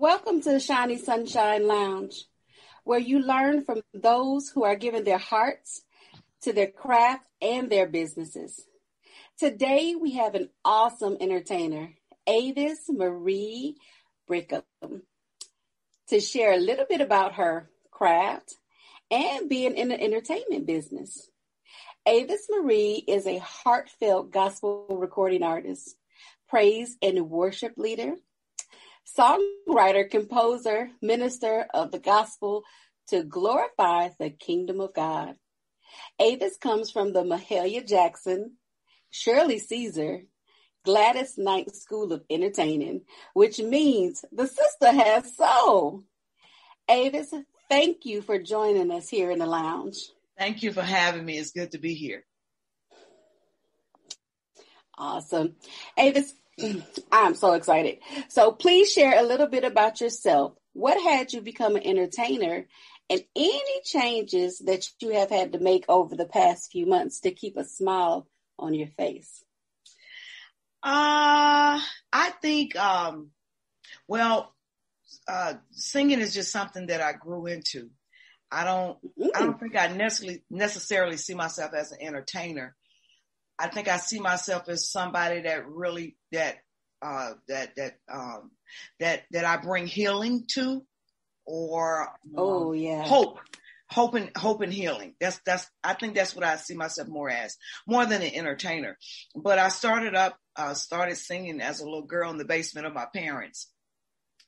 Welcome to the Shiny Sunshine Lounge, where you learn from those who are giving their hearts to their craft and their businesses. Today, we have an awesome entertainer, Avis Marie Bickham, to share a little bit about her craft and being in the entertainment business. Avis Marie is a heartfelt gospel recording artist, praise and worship leader, songwriter, composer, minister of the gospel to glorify the kingdom of God. Avis comes from the Mahalia Jackson, Shirley Caesar, Gladys Knight School of Entertaining, which means the sister has soul. Avis, thank you for joining us here in the lounge. Thank you for having me. It's good to be here. Awesome. Avis, I'm so excited. So please share a little bit about yourself. What had you become an entertainer and any changes that you have had to make over the past few months to keep a smile on your face? I think, singing is just something that I grew into. I don't think I necessarily see myself as an entertainer. I think I see myself as somebody that really that I bring healing to, or hope and healing. I think that's what I see myself more than an entertainer. But I started singing as a little girl in the basement of my parents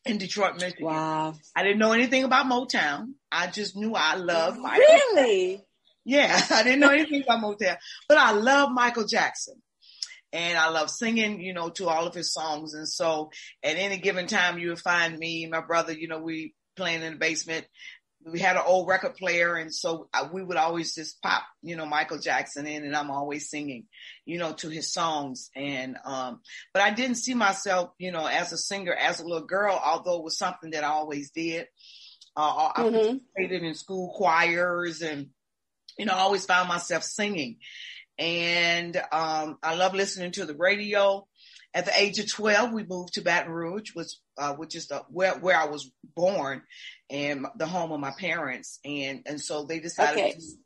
in Detroit, Michigan. Wow. I didn't know anything about Motown. I just knew I loved Michael. Really? Yeah, I didn't know anything about Motown, but I love Michael Jackson. And I love singing, to all of his songs. And so at any given time, you would find me and my brother, we playing in the basement. We had an old record player. And so we would always just pop, Michael Jackson in, and I'm always singing, to his songs. And, but I didn't see myself, as a singer, as a little girl, although it was something that I always did. I participated in school choirs and, I always found myself singing. And I love listening to the radio. At the age of 12, we moved to Baton Rouge, which is where I was born and the home of my parents. And so they decided to move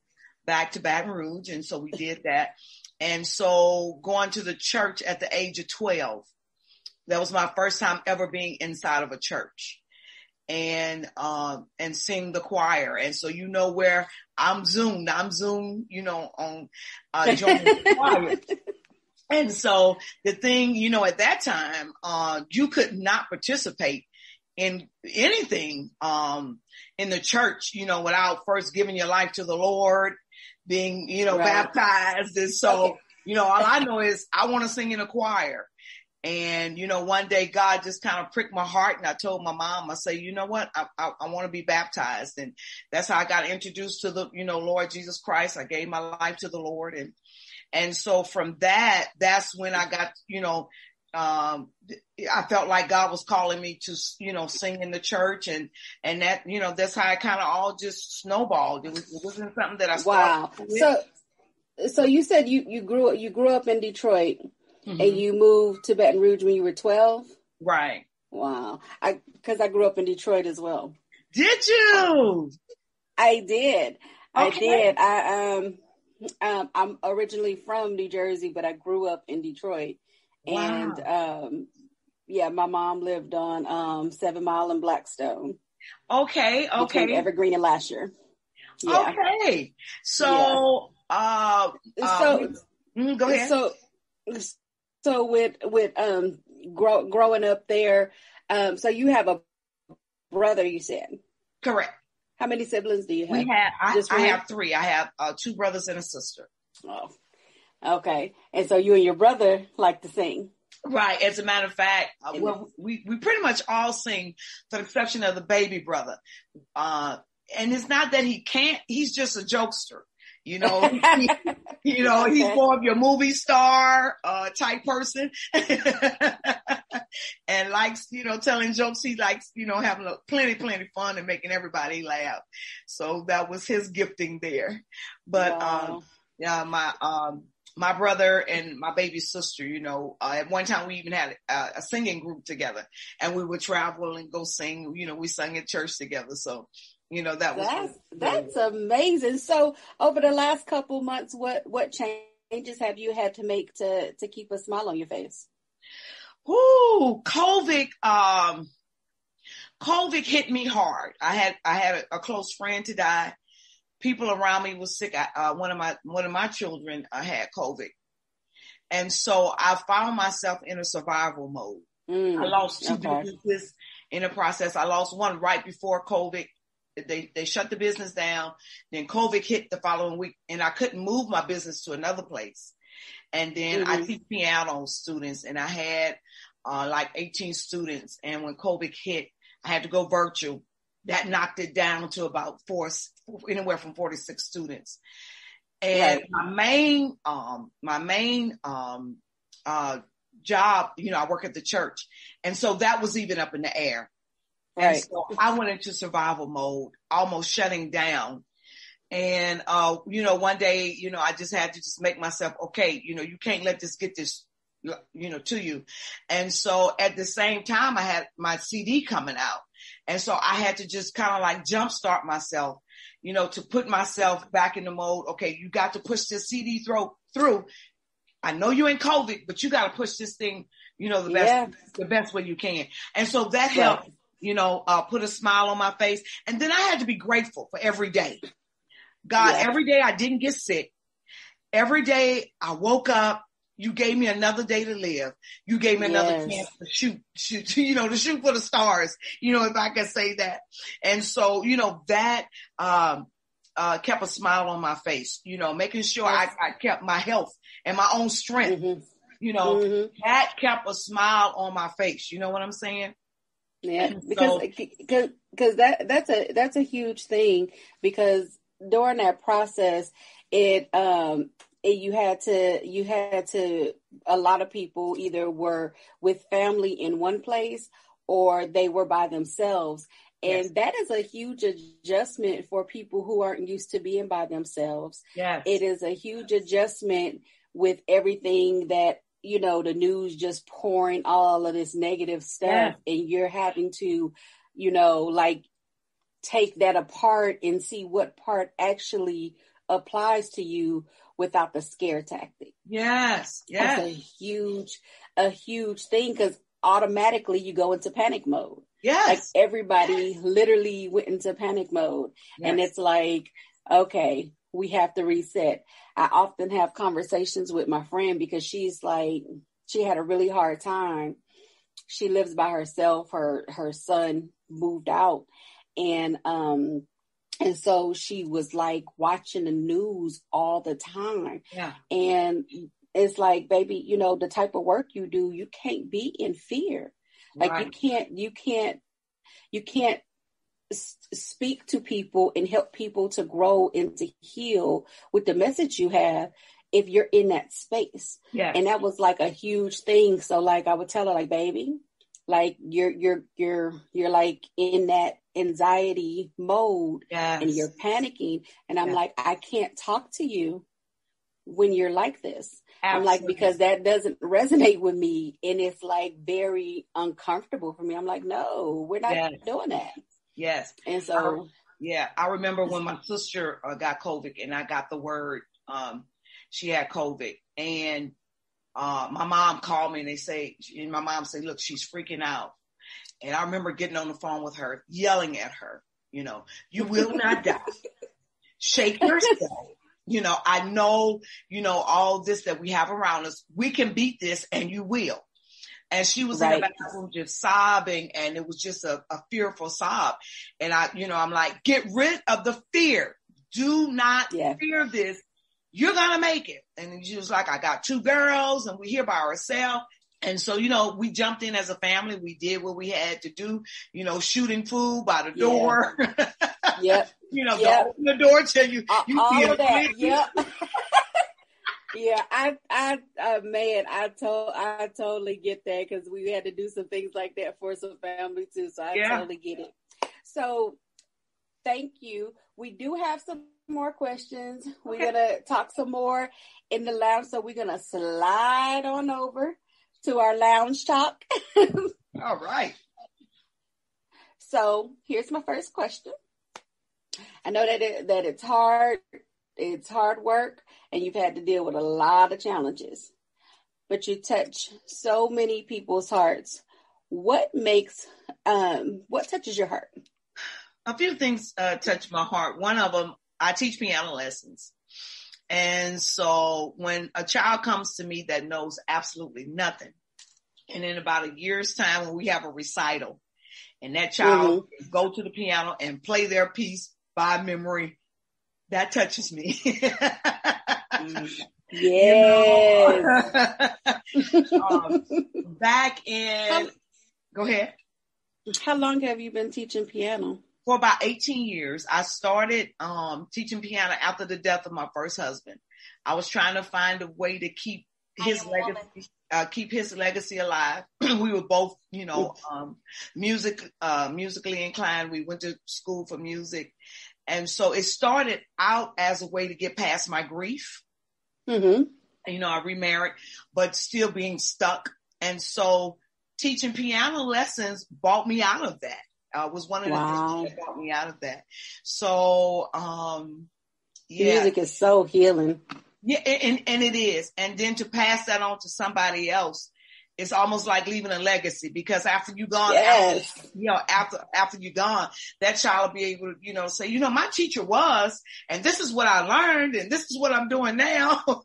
back to Baton Rouge. And so we did that. And so going to the church at the age of 12, that was my first time ever being inside of a church. And sing the choir. And so, where I'm zoomed, on, joining the choir. And so the thing, at that time, you could not participate in anything, in the church, without first giving your life to the Lord, being, baptized. And so, all I know is I want to sing in a choir. And, one day God just kind of pricked my heart, and I told my mom, I say, you know what, I want to be baptized. And that's how I got introduced to the, Lord Jesus Christ. I gave my life to the Lord. And so from that's when I got, I felt like God was calling me to, sing in the church, and that, that's how it kind of all just snowballed. It wasn't something that I started with. Wow. So you said you grew up in Detroit. Mm-hmm. And you moved to Baton Rouge when you were 12? Right. Wow. Because I grew up in Detroit as well. Did you? I did. Okay. I did. I'm originally from New Jersey, but I grew up in Detroit. Wow. And my mom lived on 7 Mile and Blackstone. Okay. Between Evergreen and Lasher. Yeah. Okay. So, go ahead. So with growing up there, so you have a brother, you said? Correct. How many siblings do you have? I have 3. I have 2 brothers and a sister. Oh, okay. And so you and your brother like to sing? Right. As a matter of fact, we pretty much all sing, for the exception of the baby brother. And it's not that he can't; he's just a jokester. He's more of your movie star type person, and likes, telling jokes. He likes, having plenty fun and making everybody laugh. So that was his gifting there. But wow. my brother and my baby sister, at one time we even had a singing group together, and we would travel and go sing. We sang at church together. So, that was that's amazing. So over the last couple months, what changes have you had to make to keep a smile on your face? Ooh, COVID hit me hard. I had a close friend to die. People around me was sick. One of my children had COVID, and so I found myself in a survival mode. I lost two businesses in the process. I lost one right before COVID. They shut the business down. Then COVID hit the following week, and I couldn't move my business to another place. And then I teach piano students, and I had like 18 students. And when COVID hit, I had to go virtual. That knocked it down to about anywhere from 4 to 6 students. And my main job, I work at the church. And so that was even up in the air. Right. And so I went into survival mode, almost shutting down. And, one day, I just had to just make myself, okay, you can't let this get this, to you. And so at the same time, I had my CD coming out. And so I had to just kind of like jumpstart myself, to put myself back in the mode. Okay, you got to push this CD through. I know you ain't COVID, but you got to push this thing, the best way you can. And so that helped, put a smile on my face. And then I had to be grateful for every day. God, every day I didn't get sick. Every day I woke up. You gave me another day to live. You gave me another chance to shoot, to shoot for the stars, if I can say that. And so, that kept a smile on my face, making sure I kept my health and my own strength, that kept a smile on my face. You know what I'm saying? Yeah, because that's a huge thing, because during that process, you had to, a lot of people either were with family in one place or they were by themselves. And that is a huge adjustment for people who aren't used to being by themselves. Yes. It is a huge adjustment with everything that, the news just pouring all of this negative stuff, and you're having to, take that apart and see what part actually applies to you without the scare tactic. Yes. That's a huge thing, because automatically you go into panic mode. Yes. Like everybody literally went into panic mode. Yes. And it's like, okay, we have to reset. I often have conversations with my friend, because she's like, she had a really hard time. She lives by herself. Her son moved out. And so she was like watching the news all the time. Yeah. And it's like, baby, the type of work you do, you can't be in fear. Like you can't speak to people and help people to grow and to heal with the message you have if you're in that space. Yeah. And that was like a huge thing. So like I would tell her, like, baby, like you're like in that anxiety mode. Yes. And you're panicking. And I'm like, I can't talk to you when you're like this. Absolutely. I'm like, because that doesn't resonate with me. And it's like very uncomfortable for me. I'm like, no, we're not doing that. Yes. And so, I remember when my sister got COVID and I got the word, she had COVID, and my mom called me and my mom said, look, she's freaking out. And I remember getting on the phone with her, yelling at her, you will not die. Shake yourself. I know, all this that we have around us, we can beat this, and you will. And she was in the bathroom just sobbing, and it was just a fearful sob. And I'm like, get rid of the fear. Do not fear this. You're going to make it. And she was like, I got 2 girls and we're here by ourselves. And so, we jumped in as a family. We did what we had to do, shooting food by the door. Yep. Don't open the door till you all of that. Yep. Yeah, I totally get that, because we had to do some things like that for some family too. So I totally get it. So thank you. We do have some more questions. We're going to talk some more in the lounge. So we're going to slide on over to our lounge talk. All right. So here's my first question. I know that it's hard. It's hard work, and you've had to deal with a lot of challenges. But you touch so many people's hearts. What touches your heart? A few things touch my heart. One of them, I teach piano lessons. And so when a child comes to me that knows absolutely nothing, and in about a year's time when we have a recital, and that child go to the piano and play their piece by memory, that touches me. Yes. Back in, go ahead. How long have you been teaching piano? For about 18 years. I started teaching piano after the death of my first husband. I was trying to find a way to keep his legacy alive. We were both, musically inclined. We went to school for music. And so it started out as a way to get past my grief. Mm-hmm. I remarried, but still being stuck. And so teaching piano lessons brought me out of that. Was one of the things that brought me out of that. So, music is so healing. Yeah, and it is. And then to pass that on to somebody else, it's almost like leaving a legacy, because after you're gone, after you're gone, that child will be able to, say, my teacher was, and this is what I learned, and this is what I'm doing now.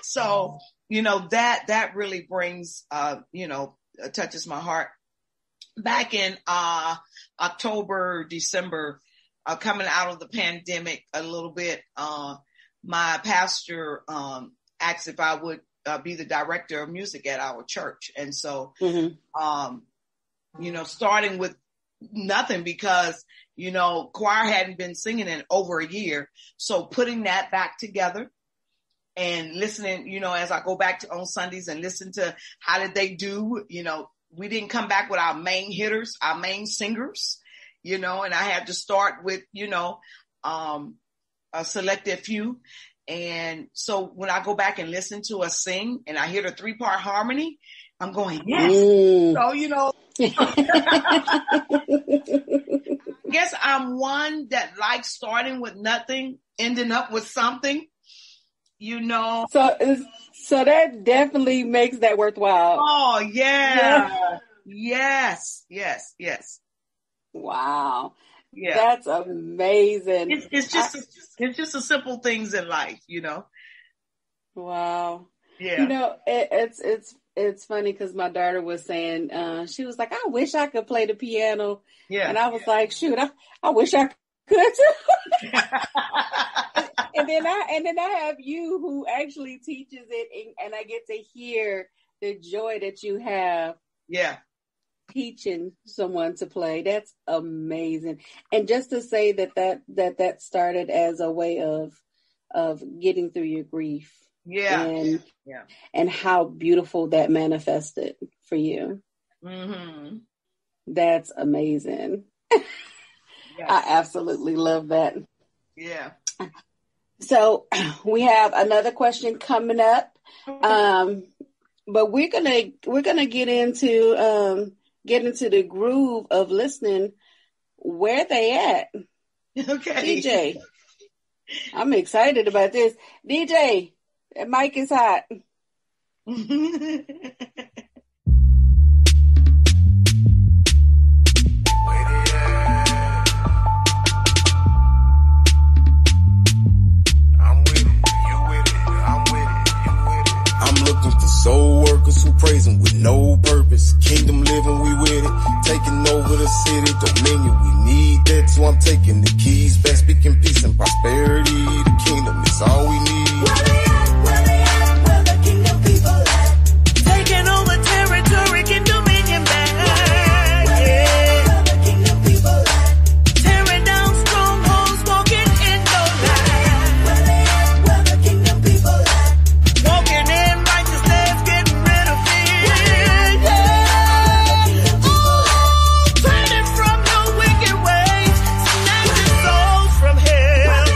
So, that really brings, touches my heart. Back in October, December, coming out of the pandemic a little bit, my pastor asked if I would be the director of music at our church. And so, starting with nothing, because, choir hadn't been singing in over a year. So putting that back together and listening, as I go back on Sundays and listen to how did they do, we didn't come back with our main hitters, our main singers, and I had to start with, a selected few. And so when I go back and listen to us sing and I hear the 3-part harmony, I'm going, yes. So, I guess I'm one that likes starting with nothing, ending up with something, So that definitely makes that worthwhile. Oh, yeah. Yes. Wow. Yeah. That's amazing. It's just the simple things in life, Wow. Yeah. It's funny because my daughter was saying, she was like, I wish I could play the piano. Yeah. And I was like, shoot, I wish I could too. And then I have you who actually teaches it, and I get to hear the joy that you have. Yeah. Teaching someone to play. That's amazing. And just to say that started as a way of getting through your grief. Yeah. And how beautiful that manifested for you. Mm-hmm. That's amazing. Yes. I absolutely love that. Yeah. So we have another question coming up. But we're gonna get into the groove of listening. Where they at? Okay. DJ. I'm excited about this. DJ, that mic is hot. Soul workers who praise him with no purpose. Kingdom living, we with it. Taking over the city, dominion, we need that. So I'm taking the keys back, speaking peace and prosperity. The kingdom is all we need. Where they at? Where the kingdom people at? Taking over territory, get dominion back. Where the kingdom people at? Tearing down strongholds, walking in no light. Where they at? Where the kingdom people at? Walking in righteousness, getting rid of fear. Turning from your wicked ways, snatching souls from hell.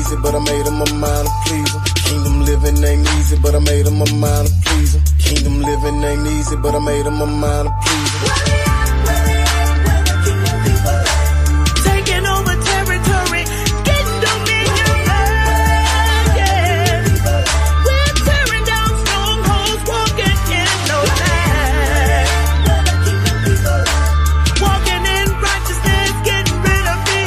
easy, but I made up my mind to please him. Kingdom living ain't easy, but I made up my mind to please him. Kingdom living ain't easy, but I made up my mind to please him. Taking over territory, getting dominion back, yeah. We're tearing down strongholds, walking in no light. Walking in righteousness, getting rid of fear.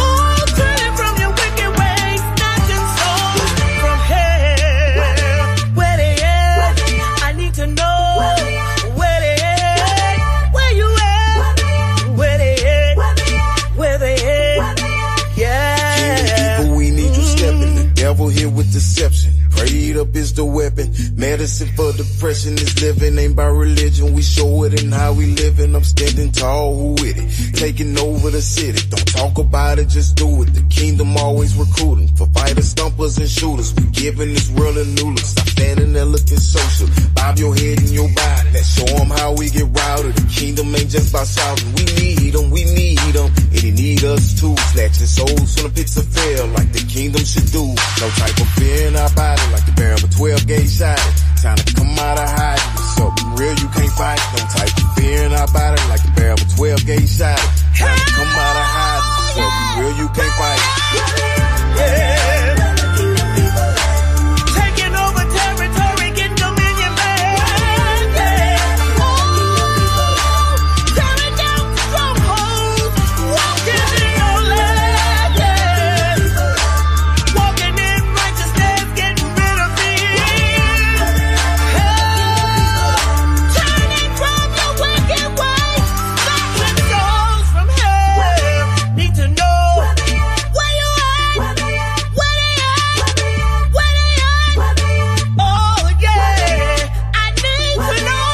Oh, turning from your wicked ways, snatching souls from hell. Where they at? I need to know. Where they at? Where you at? Where they at? Where they at? Yeah. People, we need you stepping. The devil here with deception. Prayed up is the weapon. Medicine for depression is living. Ain't by religion. We show it in how we living. I'm standing tall, who with it? Taking over the city. Don't talk about it, just do it. The kingdom always recruiting for fighters, stumpers, and shooters. We giving this world a new look. Stop standing there looking social. Bob your head and your body. Let's show them how we get routed. The kingdom ain't just about shouting. We need them, we need them. And he need us too. Snatching souls from the pits of hell like the kingdom should do. No type of fear in our body like the barrel of a 12-gauge shot. Time to come out of hiding. It's something real you can't fight. No type of fear in our body like the barrel of a 12-gauge shot. Time to come out of hiding. It's something real you can't fight. Yeah. Taking over territory, getting dominion back, yeah. Oh, tearing down strongholds, walking in your light, yeah. Walking in righteousness, getting rid of fear. Turning from your wicked ways, snatching souls from hell. Need to know where you at, where they at, where they at. Oh yeah, I need to know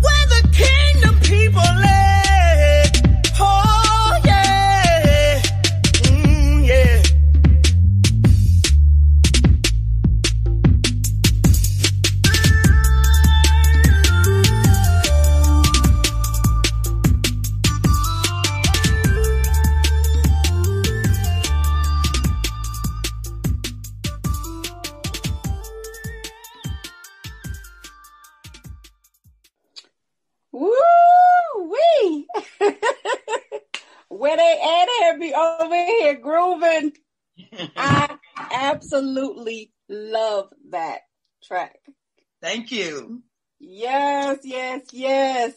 where the kingdom people at. Oh yeah, yeah. Woo-wee. Where they at? Have me over here grooving. I absolutely love that track. Thank you. Yes, yes, yes.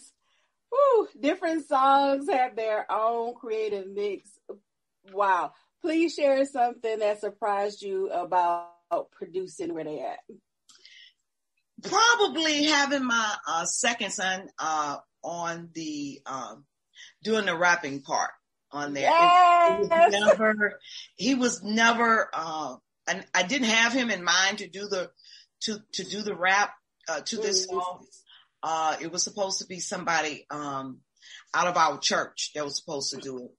Woo. Different songs have their own creative mix. Wow. Please share something that surprised you about producing Where They At. Probably having my second son on the doing the rapping part on there. Yes. He was never and I didn't have him in mind to do the rap to this song. It was supposed to be somebody out of our church that was supposed to do it.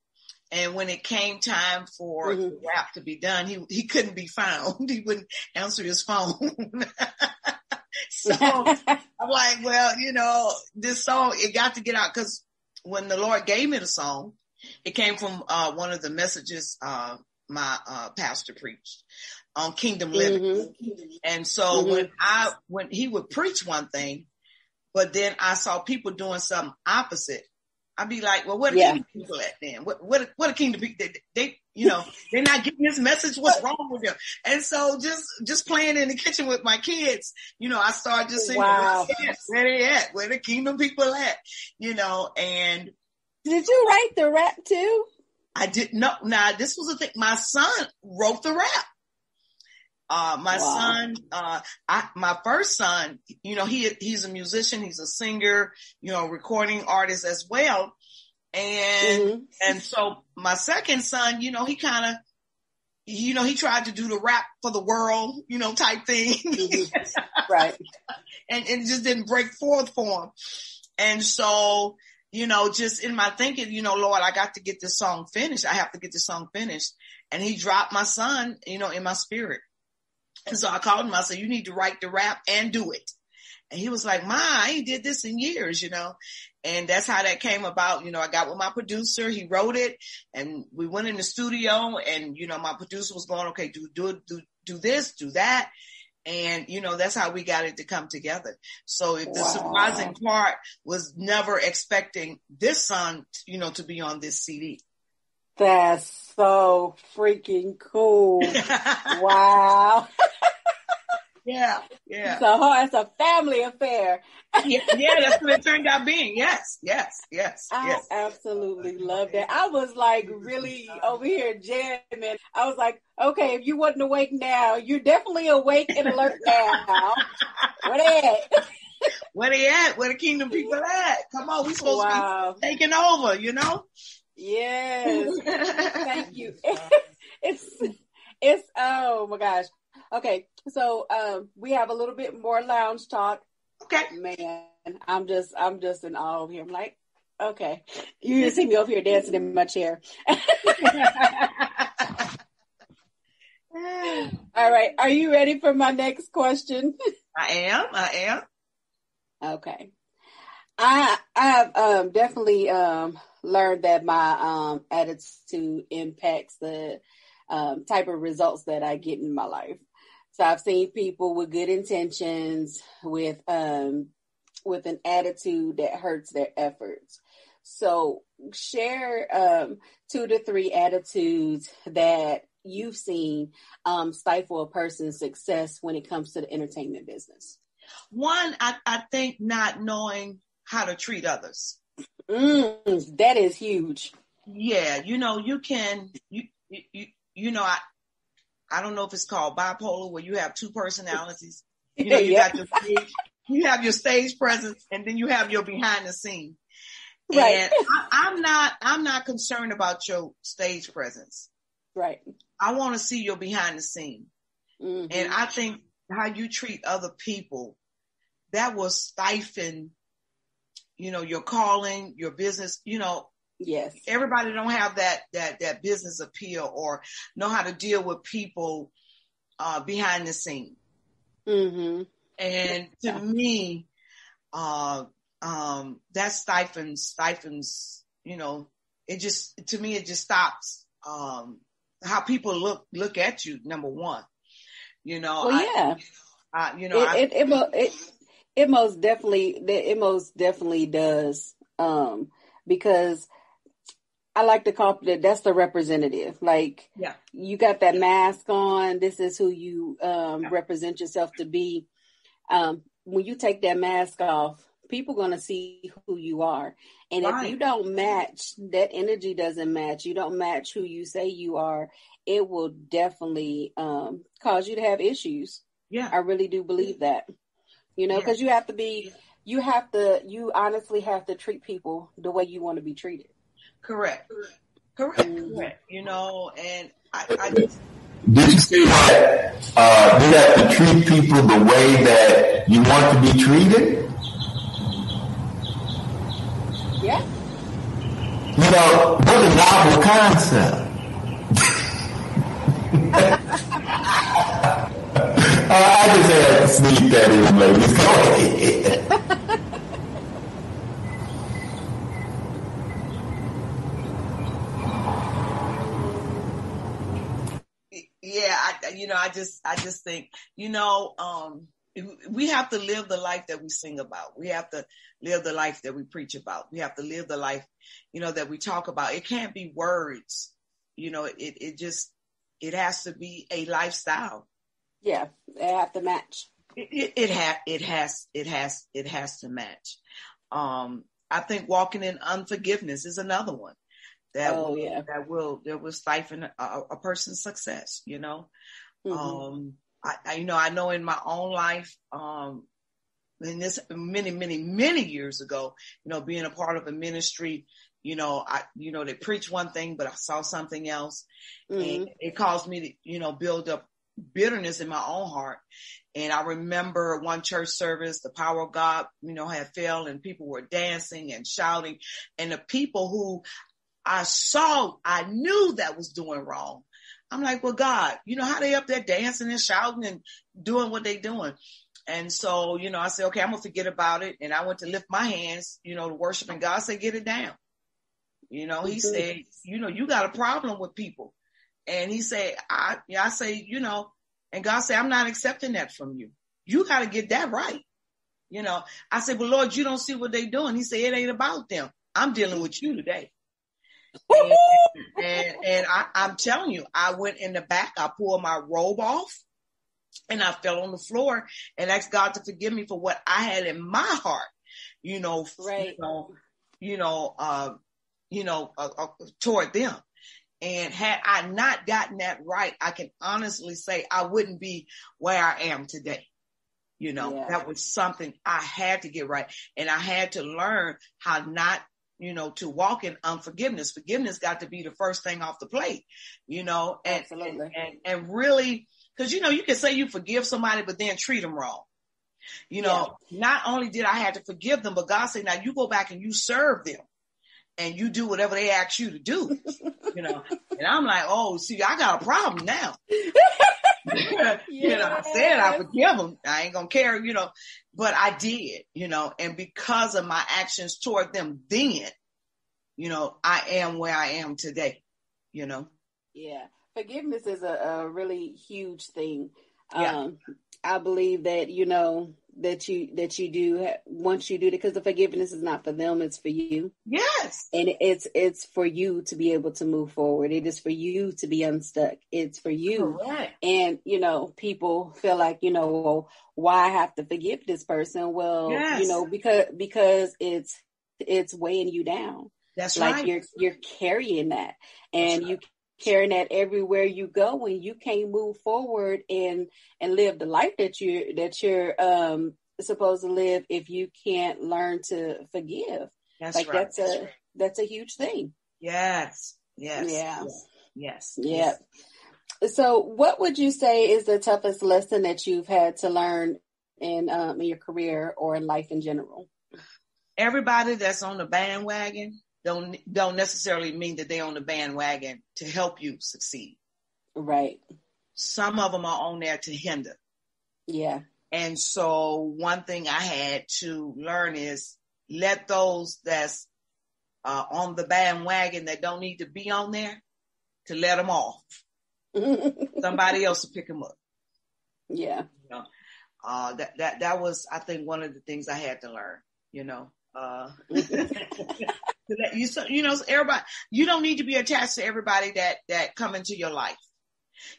And when it came time for the rap to be done, he couldn't be found. He wouldn't answer his phone. So I'm like, well, this song, it got to get out, because when the Lord gave me the song, it came from one of the messages my pastor preached on kingdom living. And so when he would preach one thing, but then I saw people doing something opposite, I'd be like, well, where the kingdom people at then? What a kingdom people, they're not getting this message. What's wrong with them? And so just playing in the kitchen with my kids, I started just singing, where they at? Where the kingdom people at? And did you write the rap too? I did not. Now, this was the thing. My son wrote the rap. Son, my first son, he's a musician, he's a singer, recording artist as well. And, and so my second son, he kind of, he tried to do the rap for the world, type thing. Right. And it just didn't break forth for him. And so, just in my thinking, Lord, I got to get this song finished. I have to get this song finished. And he dropped my son, in my spirit. And so I called him. I said, you need to write the rap and do it. And he was like, Ma, I ain't did this in years, and that's how that came about. I got with my producer, he wrote it, and we went in the studio, and, my producer was going, okay, do this, do that. And, that's how we got it to come together. So the surprising part was never expecting this song, to be on this CD. That's so freaking cool. Wow. Yeah. So it's a family affair. yeah, that's what it turned out being. Yes. I absolutely love that. I was like really over here jamming. I was like, okay, if you wasn't awake now, you're definitely awake and alert now. Where they at? Where they at? Where the kingdom people at? Come on, we supposed to be taking over, Yes. Thank you. It's oh my gosh. Okay, so we have a little bit more lounge talk. Okay. Man, I'm just in awe of here. I'm like, okay. You just see me over here dancing in my chair. All right. Are you ready for my next question? I am. Okay. I have definitely learned that my attitude impacts the type of results that I get in my life. So I've seen people with good intentions, with an attitude that hurts their efforts. So share 2 to 3 attitudes that you've seen stifle a person's success when it comes to the entertainment business. One, I think not knowing how to treat others. That is huge. Yeah, you can, I don't know if it's called bipolar, where you have 2 personalities. Got your stage, you have your stage presence, and then you have your behind the scene. Right. And I'm not concerned about your stage presence. Right. I want to see your behind the scene. Mm-hmm. And I think how you treat other people, that will stifle, your calling, your business, Yes. Everybody don't have that business appeal or know how to deal with people behind the scene. Mm-hmm. And to me, that stifles, it just stops how people look at you, number one. Well, yeah. It most definitely does. Because I like to call it, that's the representative. Like, yeah, you got that mask on. This is who you represent yourself to be. When you take that mask off, people going to see who you are. And if you don't match, that energy doesn't match. You don't match who you say you are. It will definitely cause you to have issues. Yeah, I really do believe that. Because you honestly have to treat people the way you want to be treated. Correct. And I just... Did you say that you have to treat people the way that you want to be treated? Yeah. What a novel concept. I just had to sneak that in, ladies. Go ahead. Yeah, I just think, we have to live the life that we sing about. We have to live the life that we preach about. We have to live the life, that we talk about. It can't be words. It has to be a lifestyle. Yeah, they have to match. It has to match. I think walking in unforgiveness is another one that will stifle a person's success. Mm-hmm. I know in my own life, in this many years ago, being a part of a ministry, they preach one thing, but I saw something else, mm-hmm. and it caused me to, build up bitterness in my own heart. And I remember one church service, the power of God, had fell, and people were dancing and shouting, and the people who I knew that was doing wrong. I'm like, well, God, how they up there dancing and shouting and doing what they doing? And so, you know, I said, okay, I'm going to forget about it. And I went to lift my hands, you know, to worship. And God said, get it down. You know, he said, you know, you got a problem with people. And he said, I say, you know, and God said, I'm not accepting that from you. You got to get that right. You know, I said, but Lord, you don't see what they're doing. He said, it ain't about them. I'm dealing with you today. And I'm telling you, I went in the back, I pulled my robe off, and I fell on the floor and asked God to forgive me for what I had in my heart, you know, right. Toward them. And had I not gotten that right, I can honestly say I wouldn't be where I am today. You know, that was something I had to get right. And I had to learn how not, you know, to walk in unforgiveness. Forgiveness got to be the first thing off the plate, you know, and really, because, you know, you can say you forgive somebody, but then treat them wrong. You know, not only did I have to forgive them, but God said, now you go back and you serve them and you do whatever they ask you to do, you know. And I'm like, oh, see, I got a problem now. You know, I said I forgive them. I ain't gonna care, you know, but I did, you know, and because of my actions toward them then, you know, I am where I am today, you know. Yeah. Forgiveness is a really huge thing. I believe that, you know, that you do once you do it, because the forgiveness is not for them, it's for you. Yes. And it's for you to be able to move forward. It is for you to be unstuck. It's for you. Correct. And, you know, people feel like, you know, well, why I have to forgive this person? Well, you know, because it's weighing you down. That's like right. You're carrying that, and you carrying that everywhere you go, and you can't move forward and live the life that you're supposed to live if you can't learn to forgive. That's like right. That's a huge thing. Yes. So what would you say is the toughest lesson that you've had to learn in your career or in life in general? Everybody that's on the bandwagon don't necessarily mean that they're on the bandwagon to help you succeed. Right. Some of them are on there to hinder. Yeah. And so one thing I had to learn is let those that's on the bandwagon that don't need to be on there, to let them off. Somebody else will pick them up. Yeah. You know, that was, I think, one of the things I had to learn, you know. You know, everybody, you don't need to be attached to everybody that come into your life.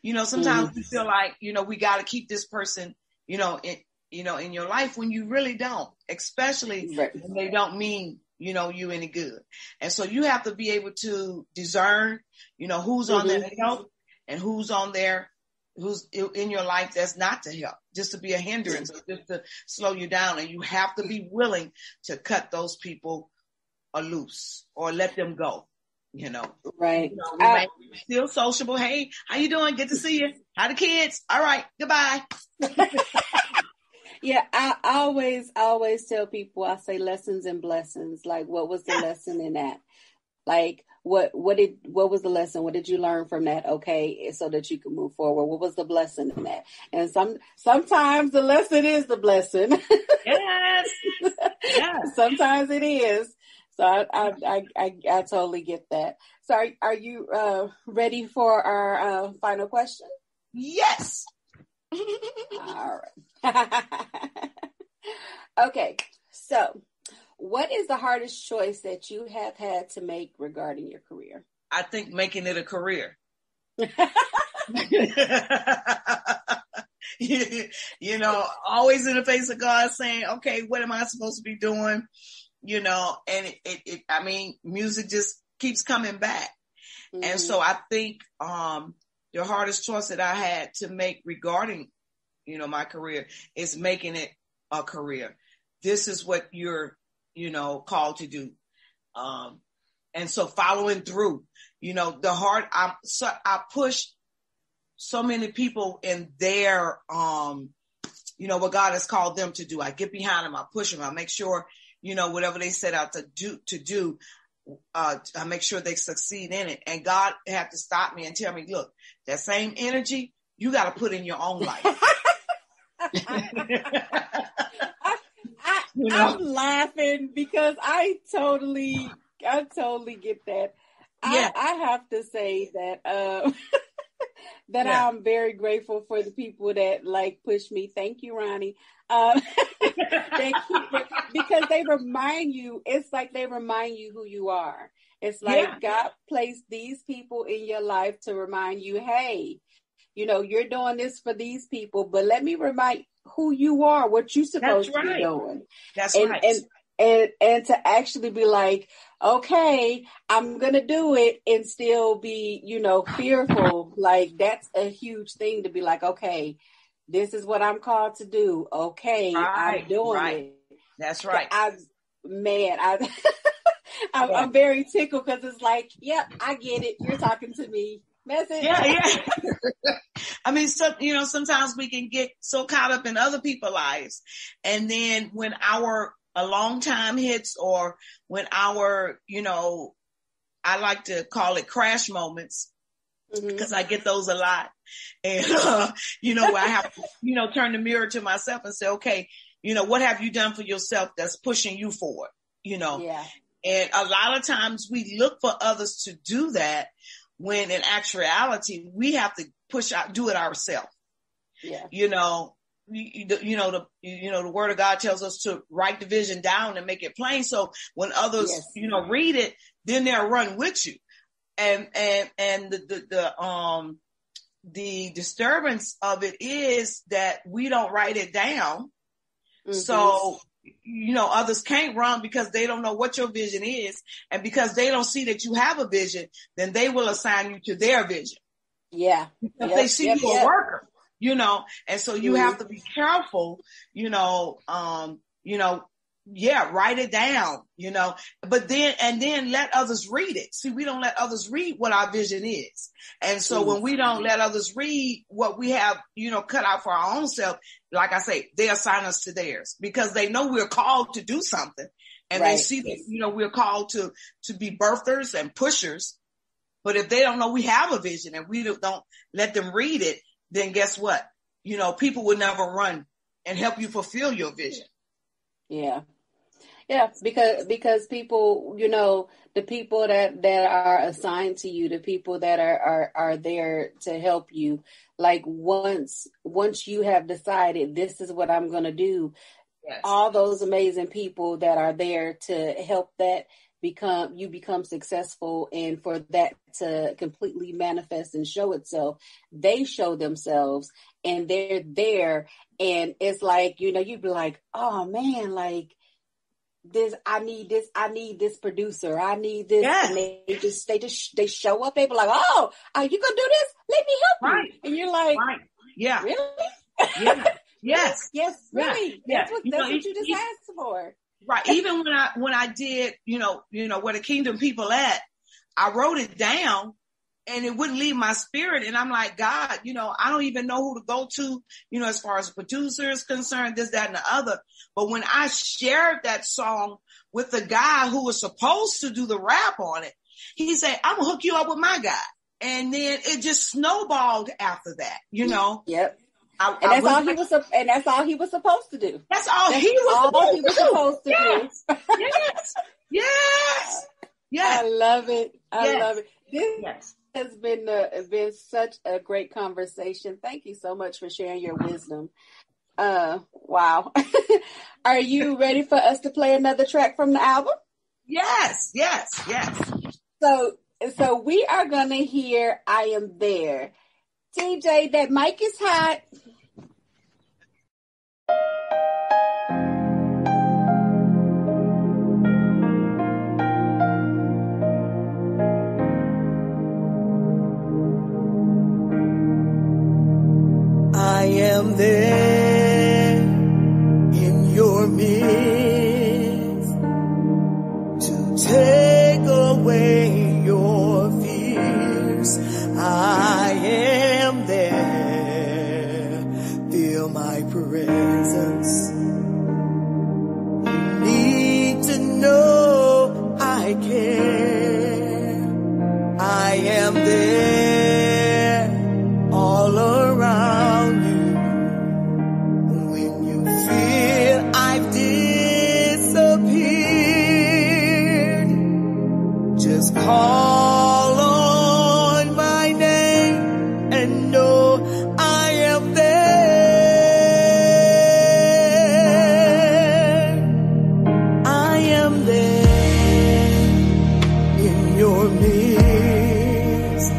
You know, sometimes we feel like, you know, we got to keep this person, in your life, when you really don't, especially when they don't mean, you know, you any good. And so you have to be able to discern, you know, who's on there to help and who's on there, who's in your life that's not to help, just to be a hindrance, or just to slow you down. And you have to be willing to cut those people loose or let them go, you know. Right. You know, still sociable. Hey, how you doing? Good to see you. How the kids? All right. Goodbye. Yeah, I always tell people, I say lessons and blessings. Like, what was the lesson in that? Like, what was the lesson? What did you learn from that? Okay, so that you can move forward. What was the blessing in that? And sometimes the lesson is the blessing. Yes. Sometimes it is. So I totally get that. So are you ready for our final question? Yes. All right. Okay. So what is the hardest choice that you have had to make regarding your career? I think making it a career. You know, always in the face of God saying, okay, what am I supposed to be doing? You know, and I mean, music just keeps coming back. Mm-hmm. And so I think the hardest choice that I had to make regarding, you know, my career is making it a career. This is what you're, you know, called to do. And so following through, you know, I push so many people in their, you know, what God has called them to do. I get behind them. I push them. I make sure, you know, whatever they set out to do, I make sure they succeed in it. And God had to stop me and tell me, look, that same energy you got to put in your own life. I'm laughing because I totally get that. Yeah. I have to say that that I'm very grateful for the people that like push me. Thank you, Ronnie. Because they remind you. It's like they remind you who you are. It's like God placed these people in your life to remind you, hey, you know, you're doing this for these people, but let me remind who you are, what you're supposed to be doing. That's right. And to actually be like, okay, I'm going to do it and still be, you know, fearful. Like, that's a huge thing to be like, okay, this is what I'm called to do. Okay, I'm doing it. That's right. I'm very tickled because it's like, yep, I get it. You're talking to me. Message. Yeah. I mean, sometimes we can get so caught up in other people's lives. And then when our alone time hits, or when our, you know, I like to call it crash moments, because I get those a lot. And, you know, I have to, you know, turn the mirror to myself and say, okay, you know, what have you done for yourself that's pushing you forward, you know? Yeah. And a lot of times we look for others to do that, when in actuality, we have to do it ourselves. Yeah. You know, the word of God tells us to write the vision down and make it plain. So when others, you know, read it, then they'll run with you. And the disturbance of it is that we don't write it down. So, you know, others can't run because they don't know what your vision is. And because they don't see that you have a vision, then they will assign you to their vision. Yeah. Because they see you a worker, you know, and so you have to be careful, write it down, you know, but then let others read it. See, we don't let others read what our vision is. And so when we don't let others read what we have, you know, cut out for our own self, like I say, they assign us to theirs because they know we're called to do something. And they see that, you know, we're called to be birthers and pushers. But if they don't know we have a vision and we don't let them read it, then guess what? You know, people will never run and help you fulfill your vision. Yeah. Yeah, because people, you know, the people that are assigned to you, the people that are there to help you, like once you have decided this is what I'm going to do, all those amazing people that are there to help that become successful, and for that to completely manifest and show itself, they show themselves and they're there. And it's like, you know, you'd be like, oh man, like, I need this producer. I need this. Yes. And they show up. They be like, oh, are you going to do this? Let me help you. And you're like, yeah, really? Yeah. Yes. Really. Yeah. That's what you just asked for. Right. Even when I did, you know, where the kingdom people at, I wrote it down and it wouldn't leave my spirit. And I'm like, God, you know, I don't even know who to go to, you know, as far as producer is concerned, this, that, and the other. But when I shared that song with the guy who was supposed to do the rap on it, he said, I'm gonna hook you up with my guy. And then it just snowballed after that, you know? Yep. And that's all he was supposed to do. That's all he was supposed to do. Yes. Yes. Yes. I love it. I love it. This has been such a great conversation. Thank you so much for sharing your wisdom. Wow. Are you ready for us to play another track from the album? Yes. So we are gonna hear I Am There. TJ, that mic is hot. I am there in your midst to take away your fears. I am there nearest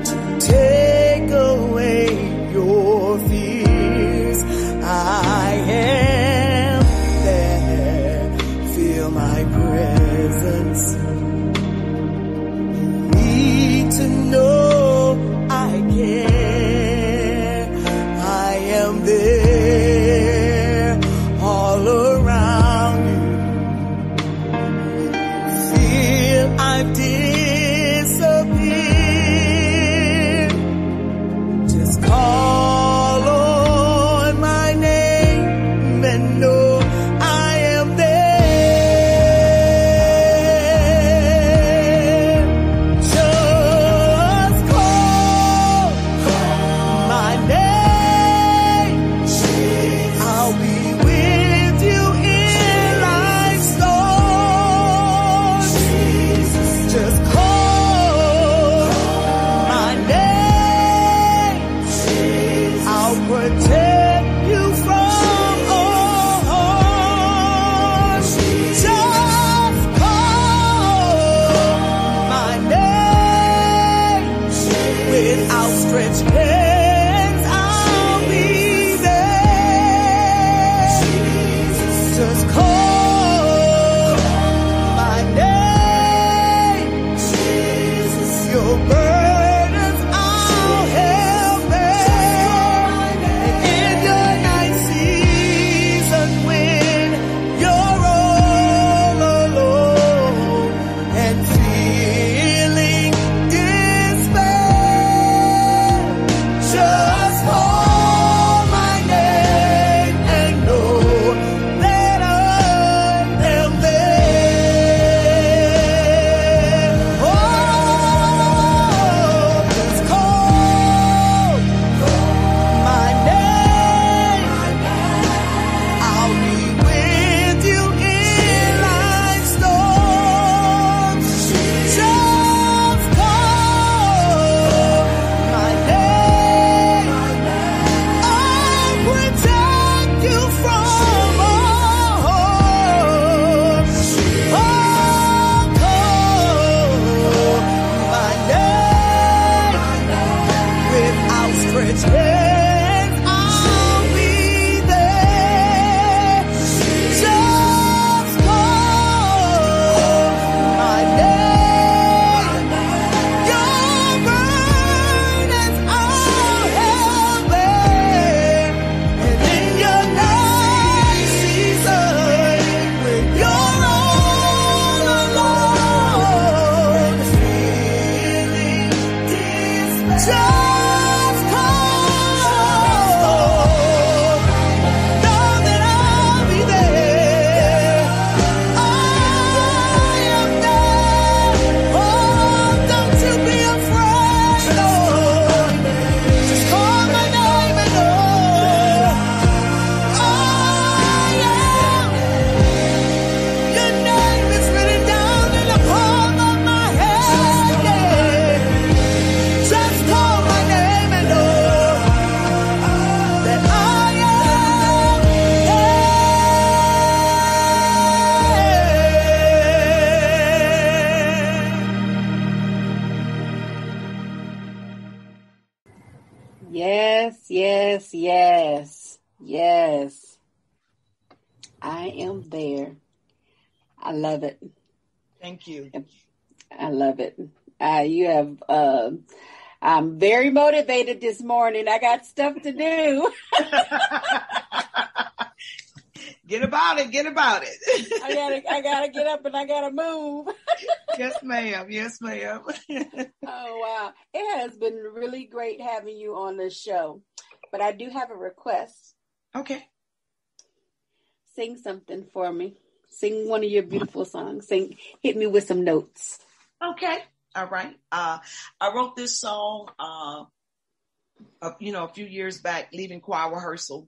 to take away your fears. I am there. Feel my presence. You need to know I care. I am there all around you. Feel I've disappeared. Just call on my name and know I am there. Just call my name. I'll be with you in life's storm. Just call my name. I'll protect you from all harm. Just call my name. With outstretched hands, I'll be there. Just call my name. Your burdens I'll help bear. And in your night season when you're all alone and feeling despair, just call my name and know that I am there. Oh, just call my name. I'll be with you in life's storms. Just call my name. I'll protect you from all harm. Oh, call my name. With outstretched hands, I'll be there. Just call my name. Your burdens I'll help bear. And in your night season, when you're all alone, feeling despair, just call. Know that I'll be there. I am there. Oh, don't you be afraid, Lord. Just call my name and know I am. Your name is written down in the palm of my hand. Yeah. Just call my name and know that I am Yes, yes, yes, yes. I am there. I love it. Thank you. I love it. You have, I'm very motivated this morning. I got stuff to do. Get about it. Get about it. I gotta get up and I gotta move. Yes, ma'am. Yes, ma'am. Oh, wow. It has been really great having you on this show. But I do have a request. Okay. Sing something for me. Sing one of your beautiful songs. Hit me with some notes. Okay. All right. I wrote this song, a few years back, leaving choir rehearsal.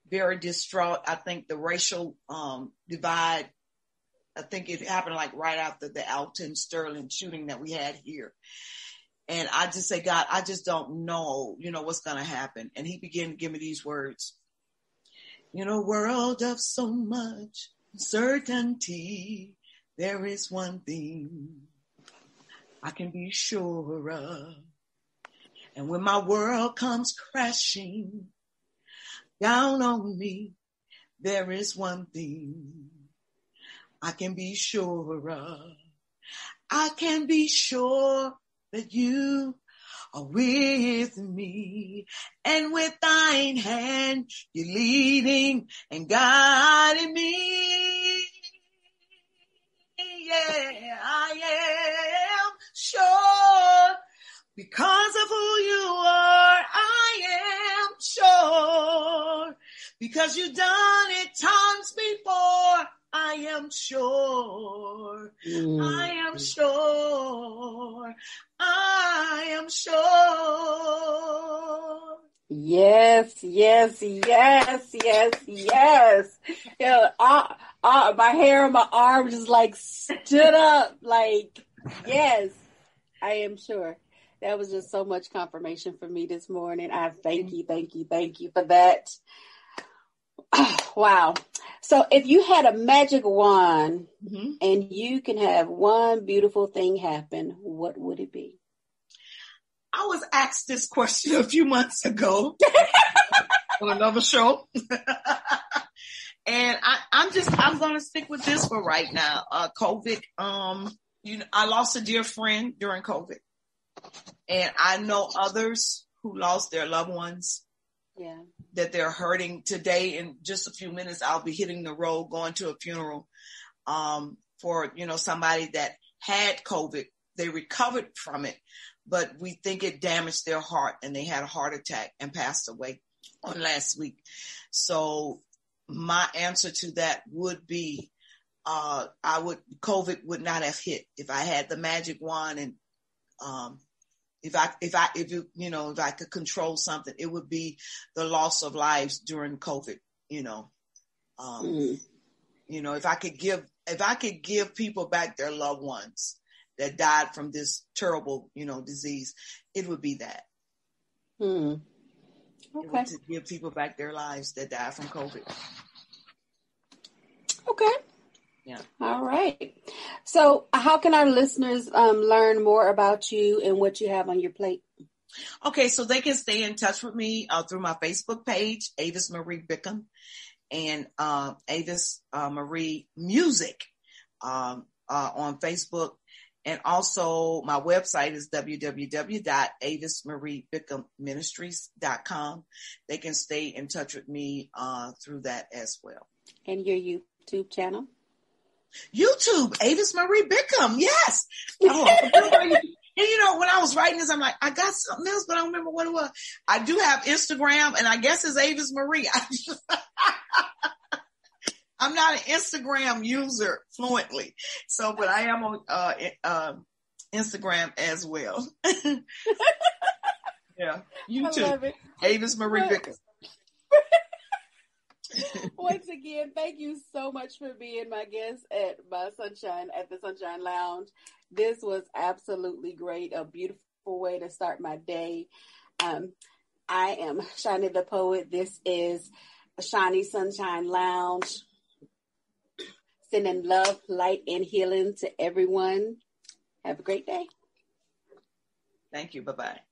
Very distraught. I think the racial divide, I think it happened like right after the Alton Sterling shooting that we had here. And I just say, God, I just don't know, what's going to happen. And he began to give me these words. In a world of so much uncertainty, there is one thing I can be sure of. And when my world comes crashing down on me, there is one thing I can be sure of. I can be sure that you are with me, and with thine hand you're leading and guiding me. Yeah, I am sure because of who you are. I am sure because you've done it times before. I am sure. I am sure. I am sure. Yes. Yeah, my hair on my arm just like stood up. Like, yes, I am sure. That was just so much confirmation for me this morning. I thank you for that. Oh, wow. So if you had a magic wand and you can have one beautiful thing happen, what would it be? I was asked this question a few months ago on another show. And I'm going to stick with this for right now. COVID, I lost a dear friend during COVID, and I know others who lost their loved ones. Yeah. That they're hurting today. In just a few minutes, I'll be hitting the road, going to a funeral, for, somebody that had COVID. They recovered from it, but we think it damaged their heart, and they had a heart attack and passed away on last week. So my answer to that would be, COVID would not have hit if I had the magic wand, and, if I could control something, it would be the loss of lives during COVID. If I could give people back their loved ones that died from this terrible, disease, it would be that. Okay. To give people back their lives that died from COVID. Okay. Yeah. All right. So how can our listeners learn more about you and what you have on your plate? Okay, so they can stay in touch with me through my Facebook page, Avis Marie Bickham, and Avis Marie Music on Facebook. And also my website is www.avismariebickhamministries.com. They can stay in touch with me through that as well. And your YouTube channel? YouTube, Avis Marie Bickham. Yes. Oh, and when I was writing this, I'm like, I got something else, but I don't remember what it was. I do have Instagram, and I guess it's Avis Marie. I'm not an Instagram user fluently. So, but I am on Instagram as well. Yeah. YouTube. I love it. Avis Marie Bickham. Once again, thank you so much for being my guest at the Sunshine Lounge. This was absolutely great. A beautiful way to start my day. I am Shanie the Poet. This is Shanie Sunshine Lounge. Sending love, light, and healing to everyone. Have a great day. Thank you. Bye-bye.